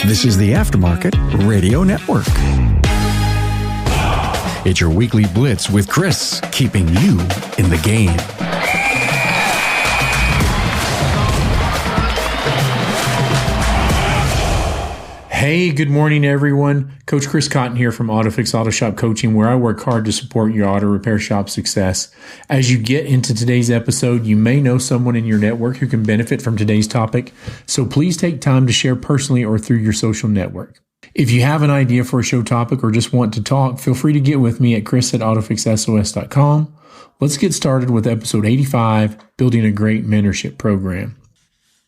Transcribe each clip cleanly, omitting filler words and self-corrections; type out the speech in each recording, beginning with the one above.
This is the Aftermarket Radio Network. It's your weekly blitz with Chris, keeping you in the game. Hey, good morning, everyone. Coach Chris Cotton here from AutoFix-Auto Shop Coaching, where I work hard to support your auto repair shop success. As you get into today's episode, you may know someone in your network who can benefit from today's topic, so please take time to share personally or through your social network. If you have an idea for a show topic or just want to talk, feel free to get with me at chris@autofixsos.com. Let's get started with episode 85, Building a Great Mentorship Program.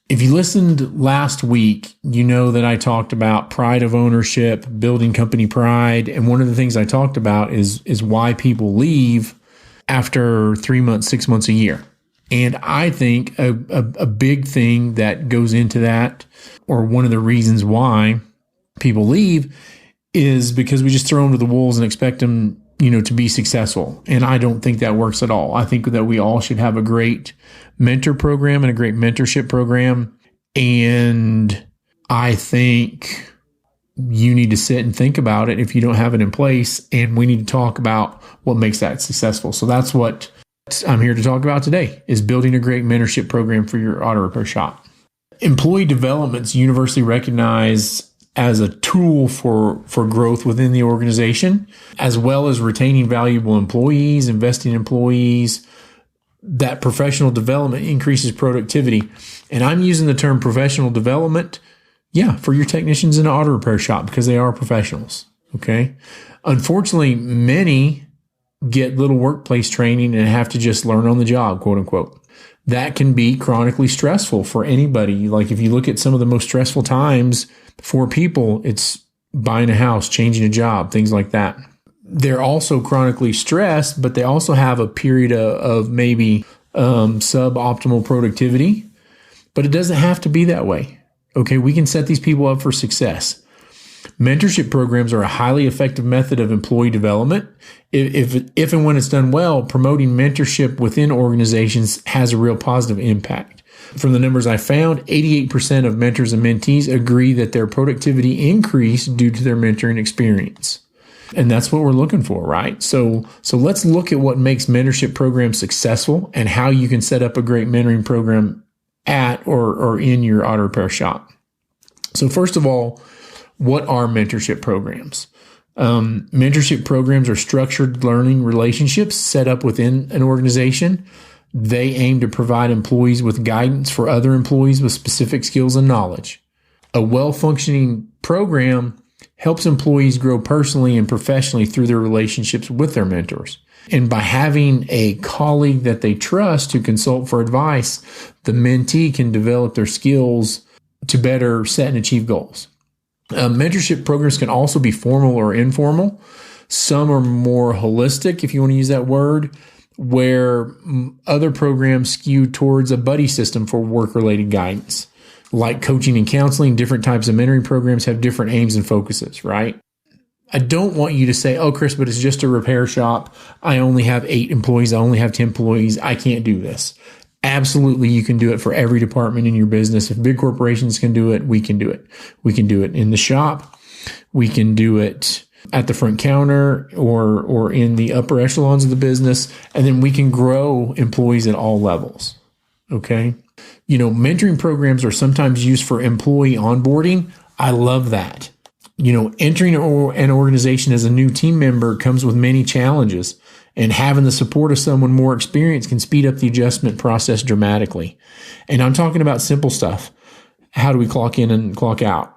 If you listened last week, you know that I talked about pride of ownership, building company pride. And one of the things I talked about is why people leave after 3 months, 6 months, a year. And I think a big thing that goes into that, or one of the reasons why people leave, is because we just throw them to the wolves and expect them, to be successful. And I don't think that works at all. I think that we all should have a great mentor program and a great mentorship program. And I think you need to sit and think about it if you don't have it in place. And we need to talk about what makes that successful. So that's what I'm here to talk about today, is building a great mentorship program for your auto repair shop. Employee development's universally recognized as a tool for growth within the organization, as well as retaining valuable employees, investing in employees. That professional development increases productivity. And I'm using the term professional development, for your technicians in an auto repair shop, because they are professionals, okay? Unfortunately, many get little workplace training and have to just learn on the job, quote unquote. That can be chronically stressful for anybody. Like if you look at some of the most stressful times for people, it's buying a house, changing a job, things like that. They're also chronically stressed, but they also have a period of maybe suboptimal productivity. But it doesn't have to be that way. Okay, we can set these people up for success. Mentorship programs are a highly effective method of employee development. If and when it's done well, promoting mentorship within organizations has a real positive impact. From the numbers I found, 88% of mentors and mentees agree that their productivity increased due to their mentoring experience. And that's what we're looking for, right? So let's look at what makes mentorship programs successful and how you can set up a great mentoring program at or in your auto repair shop. So first of all, what are mentorship programs? Mentorship programs are structured learning relationships set up within an organization. They aim to provide employees with guidance for other employees with specific skills and knowledge. A well-functioning program helps employees grow personally and professionally through their relationships with their mentors. And by having a colleague that they trust to consult for advice, the mentee can develop their skills to better set and achieve goals. Mentorship programs can also be formal or informal. Some are more holistic, if you want to use that word, where other programs skew towards a buddy system for work-related guidance. Like coaching and counseling, different types of mentoring programs have different aims and focuses, right? I don't want you to say, oh, Chris, but it's just a repair shop. I only have 8 employees. I only have 10 employees. I can't do this. Absolutely, you can do it for every department in your business. If big corporations can do it, we can do it. We can do it in the shop. We can do it at the front counter or in the upper echelons of the business. And then we can grow employees at all levels. Okay. Mentoring programs are sometimes used for employee onboarding. I love that. Entering an organization as a new team member comes with many challenges, and having the support of someone more experienced can speed up the adjustment process dramatically. And I'm talking about simple stuff. How do we clock in and clock out?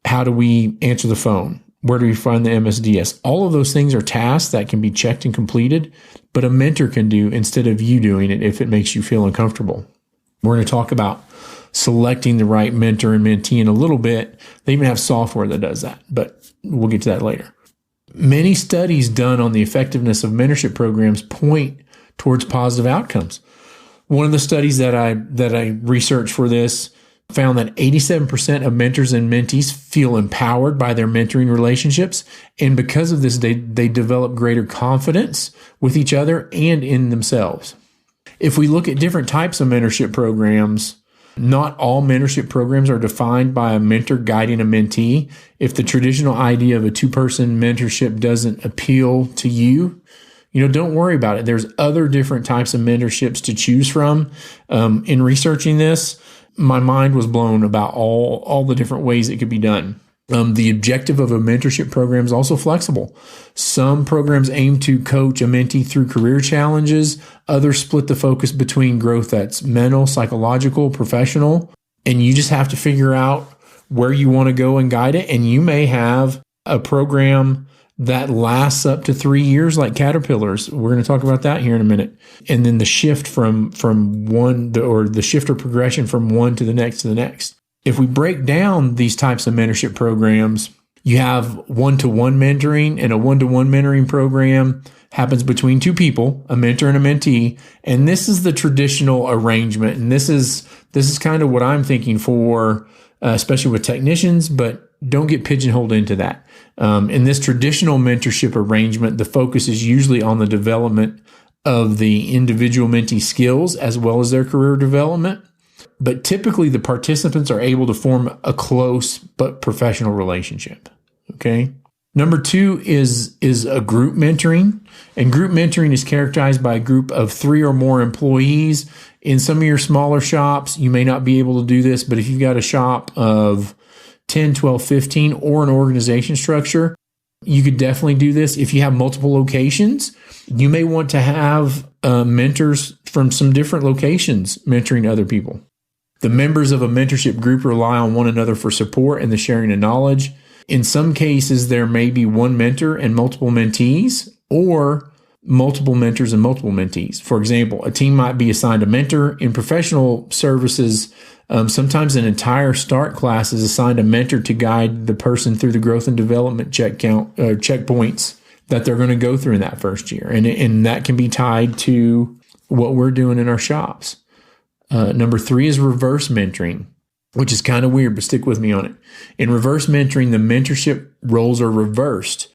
How do we answer the phone? Where do we find the MSDS? All of those things are tasks that can be checked and completed, but a mentor can do instead of you doing it if it makes you feel uncomfortable. We're going to talk about selecting the right mentor and mentee in a little bit. They even have software that does that, but we'll get to that later. Many studies done on the effectiveness of mentorship programs point towards positive outcomes. One of the studies that I researched for this found that 87% of mentors and mentees feel empowered by their mentoring relationships. And because of this, they develop greater confidence with each other and in themselves. If we look at different types of mentorship programs, Not all mentorship programs are defined by a mentor guiding a mentee. If the traditional idea of a two-person mentorship doesn't appeal to you, don't worry about it. There's other different types of mentorships to choose from. In researching this, my mind was blown about all the different ways it could be done. The objective of a mentorship program is also flexible. Some programs aim to coach a mentee through career challenges. Others split the focus between growth that's mental, psychological, professional. And you just have to figure out where you want to go and guide it. And you may have a program that lasts up to 3 years, like Caterpillars. We're going to talk about that here in a minute. And then the shift from one, or the shift or progression from one to the next. If we break down these types of mentorship programs, you have one-to-one mentoring, and a one-to-one mentoring program happens between two people, a mentor and a mentee. And this is the traditional arrangement. And this is kind of what I'm thinking for, especially with technicians, but don't get pigeonholed into that. In this traditional mentorship arrangement, the focus is usually on the development of the individual mentee skills as well as their career development. But typically the participants are able to form a close but professional relationship. Okay. Number 2 is a group mentoring. And group mentoring is characterized by a group of 3 or more employees. In some of your smaller shops, you may not be able to do this, but if you've got a shop of 10, 12, 15, or an organization structure, you could definitely do this. If you have multiple locations, you may want to have mentors from some different locations mentoring other people. The members of a mentorship group rely on one another for support and the sharing of knowledge. In some cases, there may be one mentor and multiple mentees, or multiple mentors and multiple mentees. For example, a team might be assigned a mentor. In professional services, sometimes an entire start class is assigned a mentor to guide the person through the growth and development checkpoints that they're going to go through in that first year. And that can be tied to what we're doing in our shops. Number 3 is reverse mentoring, which is kind of weird, but stick with me on it. In reverse mentoring, the mentorship roles are reversed.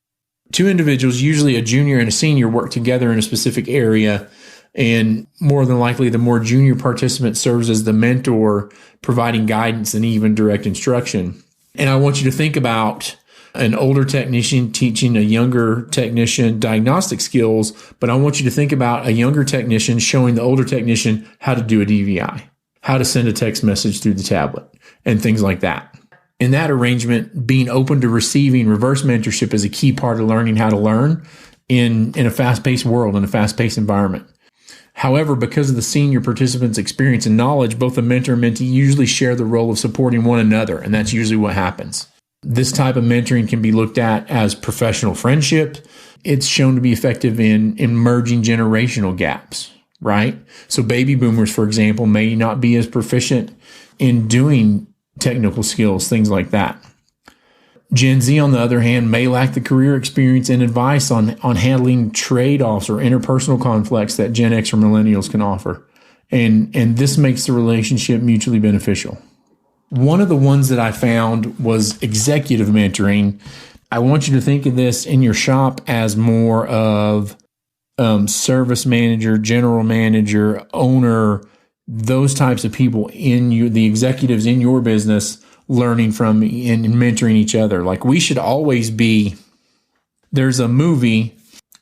2 individuals, usually a junior and a senior, work together in a specific area, and more than likely the more junior participant serves as the mentor, providing guidance and even direct instruction. And I want you to think about an older technician teaching a younger technician diagnostic skills, but I want you to think about a younger technician showing the older technician how to do a DVI, how to send a text message through the tablet, and things like that. In that arrangement, being open to receiving reverse mentorship is a key part of learning how to learn in a fast-paced world, in a fast-paced environment. However, because of the senior participant's experience and knowledge, both the mentor and mentee usually share the role of supporting one another, and that's usually what happens. This type of mentoring can be looked at as professional friendship. It's shown to be effective in merging generational gaps, right? So baby boomers, for example, may not be as proficient in doing technical skills, things like that. Gen Z, on the other hand, may lack the career experience and advice on handling trade-offs or interpersonal conflicts that Gen X or millennials can offer. And this makes the relationship mutually beneficial. One of the ones that I found was executive mentoring. I want you to think of this in your shop as more of service manager, general manager, owner, those types of people the executives in your business, learning from and mentoring each other. Like, we should always be, there's a movie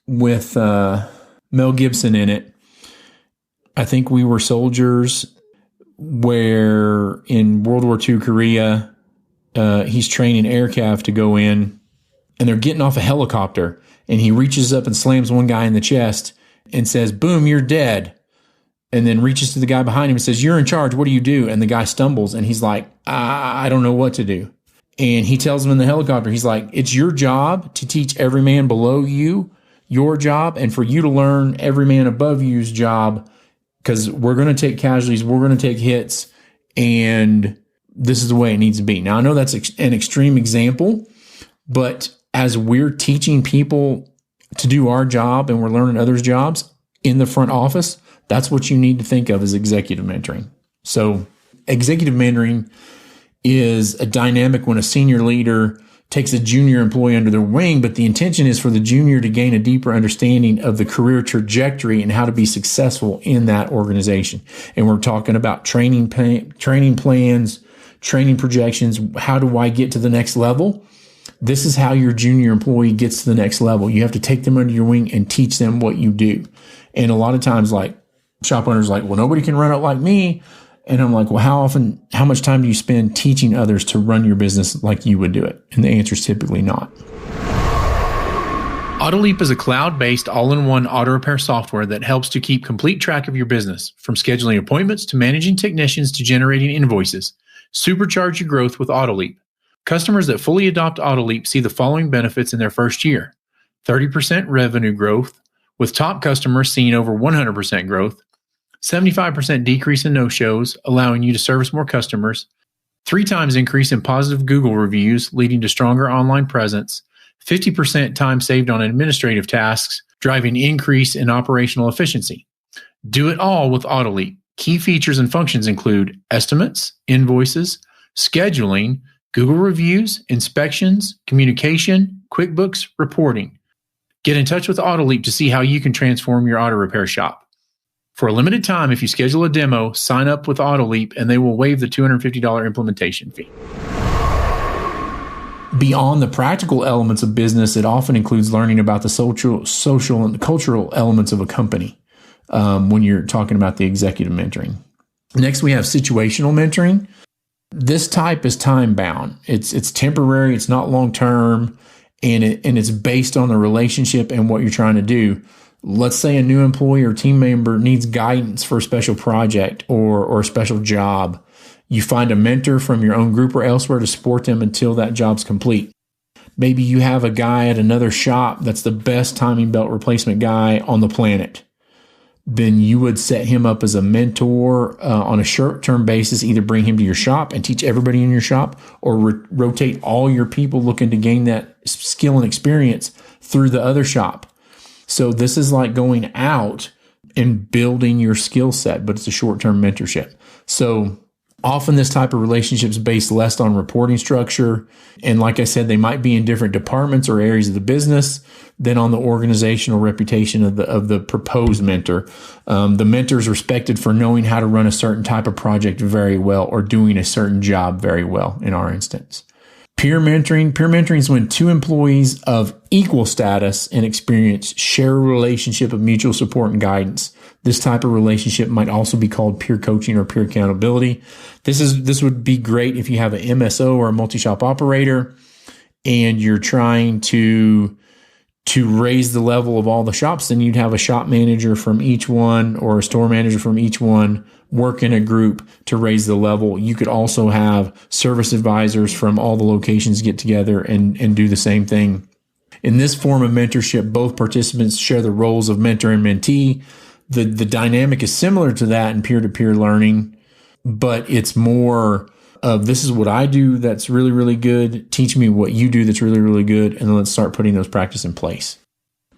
with Mel Gibson in it. I think We Were Soldiers, where in World War II Korea, he's training aircraft to go in, and they're getting off a helicopter, and he reaches up and slams one guy in the chest and says, "Boom, you're dead." And then reaches to the guy behind him and says, "You're in charge. What do you do?" And the guy stumbles, and he's like, I don't know what to do. And he tells him in the helicopter, he's like, "It's your job to teach every man below you your job, and for you to learn every man above you's job, because we're going to take casualties, we're going to take hits, and this is the way it needs to be." Now, I know that's an extreme example, but as we're teaching people to do our job and we're learning others' jobs in the front office, that's what you need to think of as executive mentoring. So executive mentoring is a dynamic when a senior leader takes a junior employee under their wing, but the intention is for the junior to gain a deeper understanding of the career trajectory and how to be successful in that organization. And we're talking about training plans, training projections. How do I get to the next level? This is how your junior employee gets to the next level. You have to take them under your wing and teach them what you do. And a lot of times, like, shop owners are like, well, nobody can run it like me. And I'm like, well, how much time do you spend teaching others to run your business like you would do it? And the answer is typically not. AutoLeap is a cloud-based all-in-one auto repair software that helps to keep complete track of your business, from scheduling appointments to managing technicians to generating invoices. Supercharge your growth with AutoLeap. Customers that fully adopt AutoLeap see the following benefits in their first year: 30% revenue growth, with top customers seeing over 100% growth, 75% decrease in no-shows, allowing you to service more customers, 3 times increase in positive Google reviews, leading to stronger online presence, 50% time saved on administrative tasks, driving increase in operational efficiency. Do it all with AutoLeap. Key features and functions include estimates, invoices, scheduling, Google reviews, inspections, communication, QuickBooks, reporting. Get in touch with AutoLeap to see how you can transform your auto repair shop. For a limited time, if you schedule a demo, sign up with AutoLeap and they will waive the $250 implementation fee. Beyond the practical elements of business, it often includes learning about the social and cultural elements of a company when you're talking about the executive mentoring. Next, we have situational mentoring. This type is time-bound. It's temporary, it's not long-term, and it's based on the relationship and what you're trying to do. Let's say a new employee or team member needs guidance for a special project or a special job. You find a mentor from your own group or elsewhere to support them until that job's complete. Maybe you have a guy at another shop that's the best timing belt replacement guy on the planet. Then you would set him up as a mentor on a short-term basis, either bring him to your shop and teach everybody in your shop, or rotate all your people looking to gain that skill and experience through the other shop. So this is like going out and building your skill set, but it's a short-term mentorship. So often this type of relationship is based less on reporting structure. And like I said, they might be in different departments or areas of the business than on the organizational reputation of the proposed mentor. The mentor is respected for knowing how to run a certain type of project very well or doing a certain job very well in our instance. Peer mentoring. Peer mentoring is when 2 employees of equal status and experience share a relationship of mutual support and guidance. This type of relationship might also be called peer coaching or peer accountability. This would be great if you have an MSO or a multi-shop operator and you're trying to raise the level of all the shops. Then you'd have a shop manager from each one or a store manager from each one work in a group to raise the level. You could also have service advisors from all the locations get together and do the same thing. In this form of mentorship, both participants share the roles of mentor and mentee. The dynamic is similar to that in peer-to-peer learning, but it's more of this is what I do that's really, really good. Teach me what you do that's really, really good. And then let's start putting those practices in place.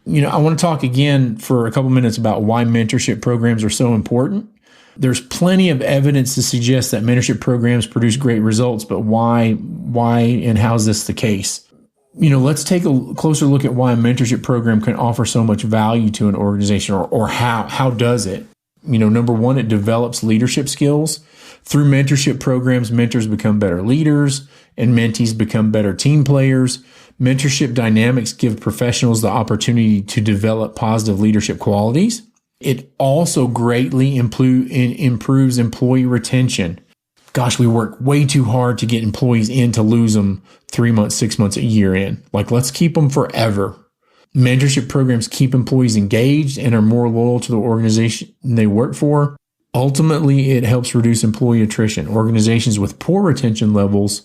I want to talk again for a couple minutes about why mentorship programs are so important. There's plenty of evidence to suggest that mentorship programs produce great results, but why and how is this the case? Let's take a closer look at why a mentorship program can offer so much value to an organization, or how does it? Number one, it develops leadership skills. Through mentorship programs, mentors become better leaders and mentees become better team players. Mentorship dynamics give professionals the opportunity to develop positive leadership qualities. It also greatly improves employee retention. Gosh, we work way too hard to get employees in to lose them 3 months, 6 months, a year in. Let's keep them forever. Mentorship programs keep employees engaged and are more loyal to the organization they work for. Ultimately, it helps reduce employee attrition. Organizations with poor retention levels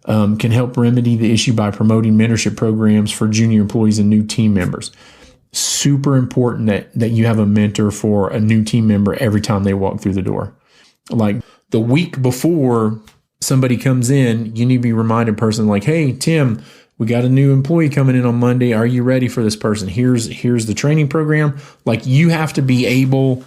can help remedy the issue by promoting mentorship programs for junior employees and new team members. Super important that you have a mentor for a new team member every time they walk through the door. Like the week before somebody comes in, you need to be reminded person like, hey, Tim, we got a new employee coming in on Monday. Are you ready for this person? Here's the training program. You have to be able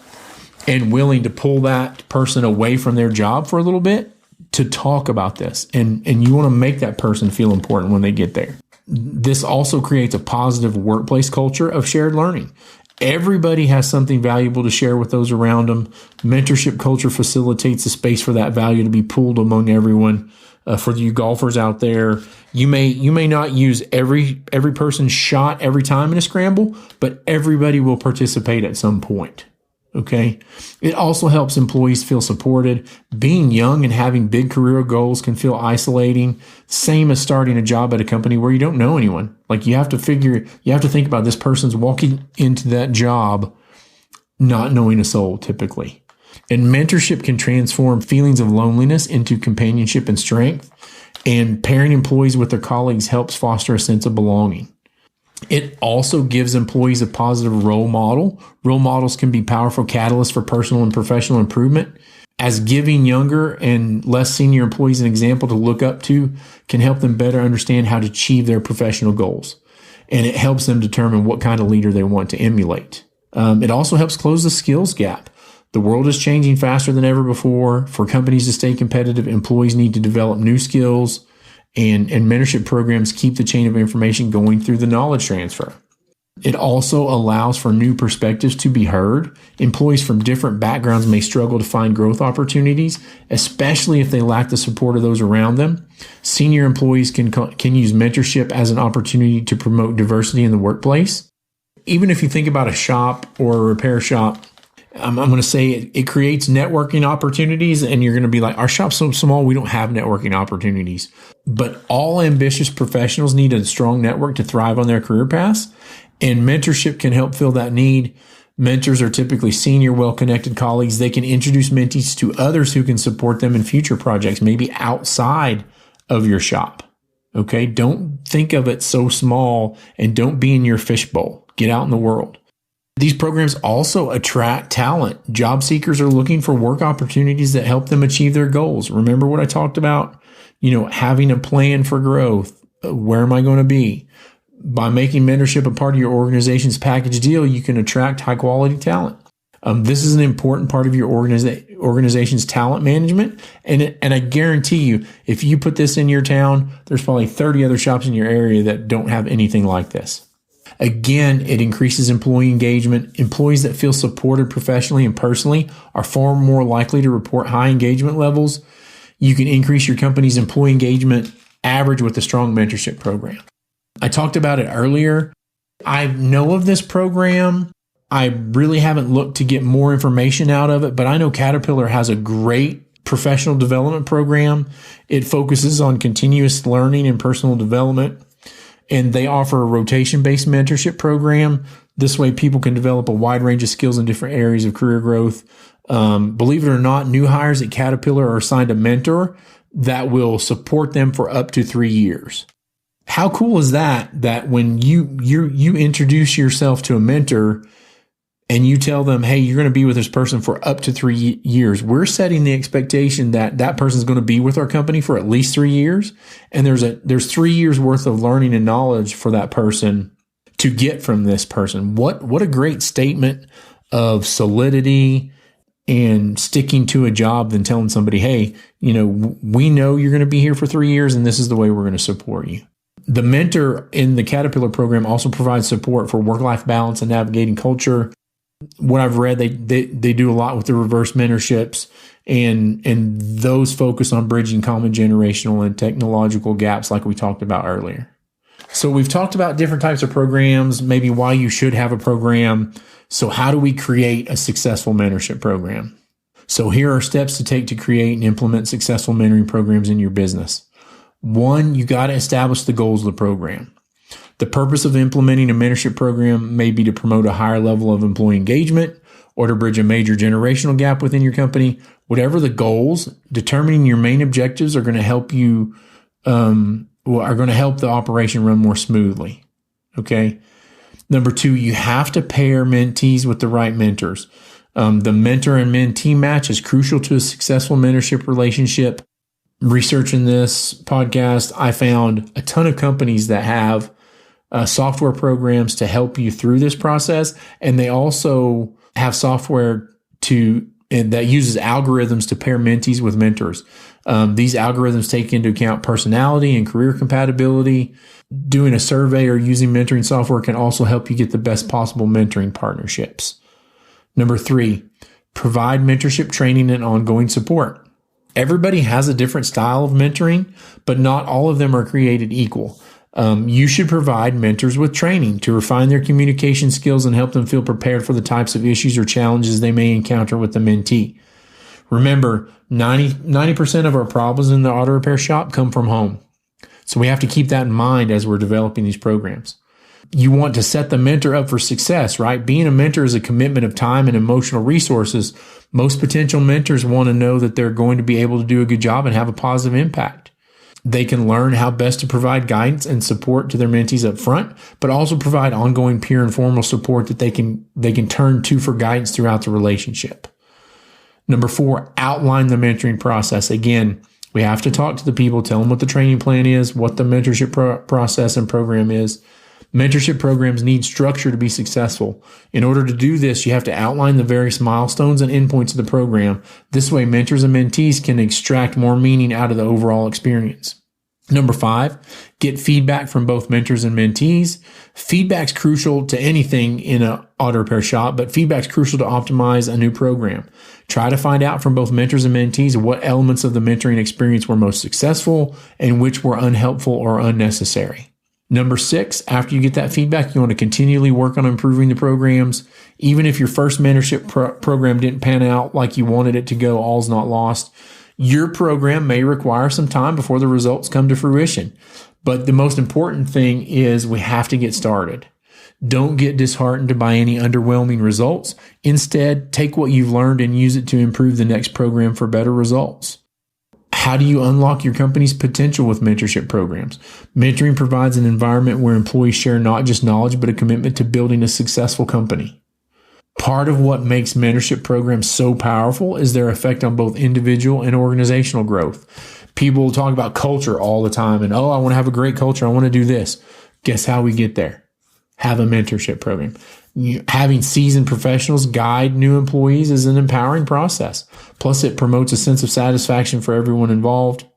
and willing to pull that person away from their job for a little bit to talk about this, and you want to make that person feel important when they get there. This also creates a positive workplace culture of shared learning. Everybody has something valuable to share with those around them. Mentorship culture facilitates a space for that value to be pooled among everyone. For you golfers out there, you may not use every person's shot every time in a scramble, but everybody will participate at some point. Okay. It also helps employees feel supported. Being young and having big career goals can feel isolating. Same as starting a job at a company where you don't know anyone. Like you have to think about this person's walking into that job not knowing a soul typically. And mentorship can transform feelings of loneliness into companionship and strength. And pairing employees with their colleagues helps foster a sense of belonging. It also gives employees a positive role model. Role models can be powerful catalysts for personal and professional improvement. As giving younger and less senior employees an example to look up to can help them better understand how to achieve their professional goals. And it helps them determine what kind of leader they want to emulate. It also helps close the skills gap. The world is changing faster than ever before. For companies to stay competitive, employees need to develop new skills. And mentorship programs keep the chain of information going through the knowledge transfer. It also allows for new perspectives to be heard. Employees from different backgrounds may struggle to find growth opportunities, especially if they lack the support of those around them. Senior employees can use mentorship as an opportunity to promote diversity in the workplace. Even if you think about a shop or a repair shop, I'm going to say it creates networking opportunities, and you're going to be like, our shop's so small, we don't have networking opportunities. But all ambitious professionals need a strong network to thrive on their career paths, and mentorship can help fill that need. Mentors are typically senior, well-connected colleagues. They can introduce mentees to others who can support them in future projects, maybe outside of your shop. Okay, don't think of it so small, and don't be in your fishbowl. Get out in the world. These programs also attract talent. Job seekers are looking for work opportunities that help them achieve their goals. Remember what I talked about? Having a plan for growth. Where am I going to be? By making mentorship a part of your organization's package deal, you can attract high quality talent. This is an important part of your organization's talent management. And I guarantee you, if you put this in your town, there's probably 30 other shops in your area that don't have anything like this. Again, it increases employee engagement. Employees that feel supported professionally and personally are far more likely to report high engagement levels. You can increase your company's employee engagement average with a strong mentorship program. I talked about it earlier. I know of this program. I really haven't looked to get more information out of it, but I know Caterpillar has a great professional development program. It focuses on continuous learning and personal development. And they offer a rotation-based mentorship program. This way, people can develop a wide range of skills in different areas of career growth. Believe it or not, new hires at Caterpillar are assigned a mentor that will support them for up to 3 years. How cool is that? That when you introduce yourself to a mentor and you tell them, hey, you're going to be with this person for up to 3 years. We're setting the expectation that that person's going to be with our company for at least 3 years. And there's 3 years worth of learning and knowledge for that person to get from this person. What a great statement of solidity and sticking to a job than telling somebody, hey, we know you're going to be here for 3 years and this is the way we're going to support you. The mentor in the Caterpillar program also provides support for work-life balance and navigating culture. What I've read, they do a lot with the reverse mentorships, and those focus on bridging common generational and technological gaps like we talked about earlier. So we've talked about different types of programs, maybe why you should have a program. So how do we create a successful mentorship program? So here are steps to take to create and implement successful mentoring programs in your business. 1, you got to establish the goals of the program. The purpose of implementing a mentorship program may be to promote a higher level of employee engagement or to bridge a major generational gap within your company. Whatever the goals, determining your main objectives are going to help you, are going to help the operation run more smoothly. Okay. Number 2, you have to pair mentees with the right mentors. The mentor and mentee match is crucial to a successful mentorship relationship. Researching this podcast, I found a ton of companies that have software programs to help you through this process. And they also have software that uses algorithms to pair mentees with mentors. These algorithms take into account personality and career compatibility. Doing a survey or using mentoring software can also help you get the best possible mentoring partnerships. Number 3, provide mentorship training and ongoing support. Everybody has a different style of mentoring, but not all of them are created equal. You should provide mentors with training to refine their communication skills and help them feel prepared for the types of issues or challenges they may encounter with the mentee. Remember, 90% of our problems in the auto repair shop come from home. So we have to keep that in mind as we're developing these programs. You want to set the mentor up for success, right? Being a mentor is a commitment of time and emotional resources. Most potential mentors want to know that they're going to be able to do a good job and have a positive impact. They can learn how best to provide guidance and support to their mentees up front, but also provide ongoing peer and formal support that they can turn to for guidance throughout the relationship. Number 4, outline the mentoring process. Again, we have to talk to the people, tell them what the training plan is, what the mentorship process and program is. Mentorship programs need structure to be successful. In order to do this, you have to outline the various milestones and endpoints of the program. This way, mentors and mentees can extract more meaning out of the overall experience. Number 5, get feedback from both mentors and mentees. Feedback's crucial to anything in an auto repair shop, but feedback's crucial to optimize a new program. Try to find out from both mentors and mentees what elements of the mentoring experience were most successful and which were unhelpful or unnecessary. Number 6, after you get that feedback, you want to continually work on improving the programs. Even if your first mentorship program didn't pan out like you wanted it to go, all's not lost. Your program may require some time before the results come to fruition. But the most important thing is we have to get started. Don't get disheartened by any underwhelming results. Instead, take what you've learned and use it to improve the next program for better results. How do you unlock your company's potential with mentorship programs? Mentoring provides an environment where employees share not just knowledge, but a commitment to building a successful company. Part of what makes mentorship programs so powerful is their effect on both individual and organizational growth. People will talk about culture all the time and, I want to have a great culture. I want to do this. Guess how we get there? Have a mentorship program. Having seasoned professionals guide new employees is an empowering process. Plus, it promotes a sense of satisfaction for everyone involved.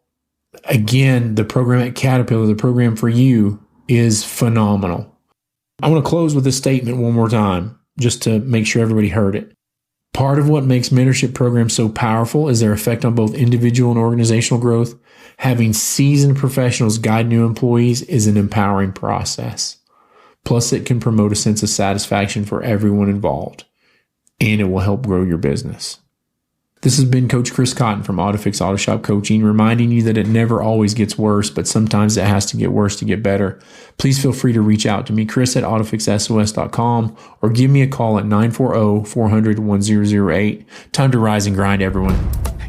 Again, the program at Caterpillar, the program for you, is phenomenal. I want to close with this statement one more time, just to make sure everybody heard it. Part of what makes mentorship programs so powerful is their effect on both individual and organizational growth. Having seasoned professionals guide new employees is an empowering process. Plus, it can promote a sense of satisfaction for everyone involved, and it will help grow your business. This has been Coach Chris Cotton from AutoFix-Auto Shop Coaching, reminding you that it never always gets worse, but sometimes it has to get worse to get better. Please feel free to reach out to me, Chris at AutoFixSOS.com, or give me a call at 940-400-1008. Time to rise and grind, everyone.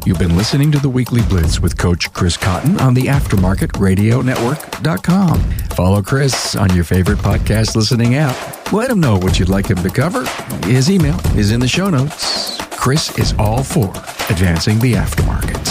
You've been listening to the Weekly Blitz with Coach Chris Cotton on the AftermarketRadioNetwork.com. Follow Chris on your favorite podcast listening app. Let him know what you'd like him to cover. His email is in the show notes. Chris is all for advancing the aftermarket.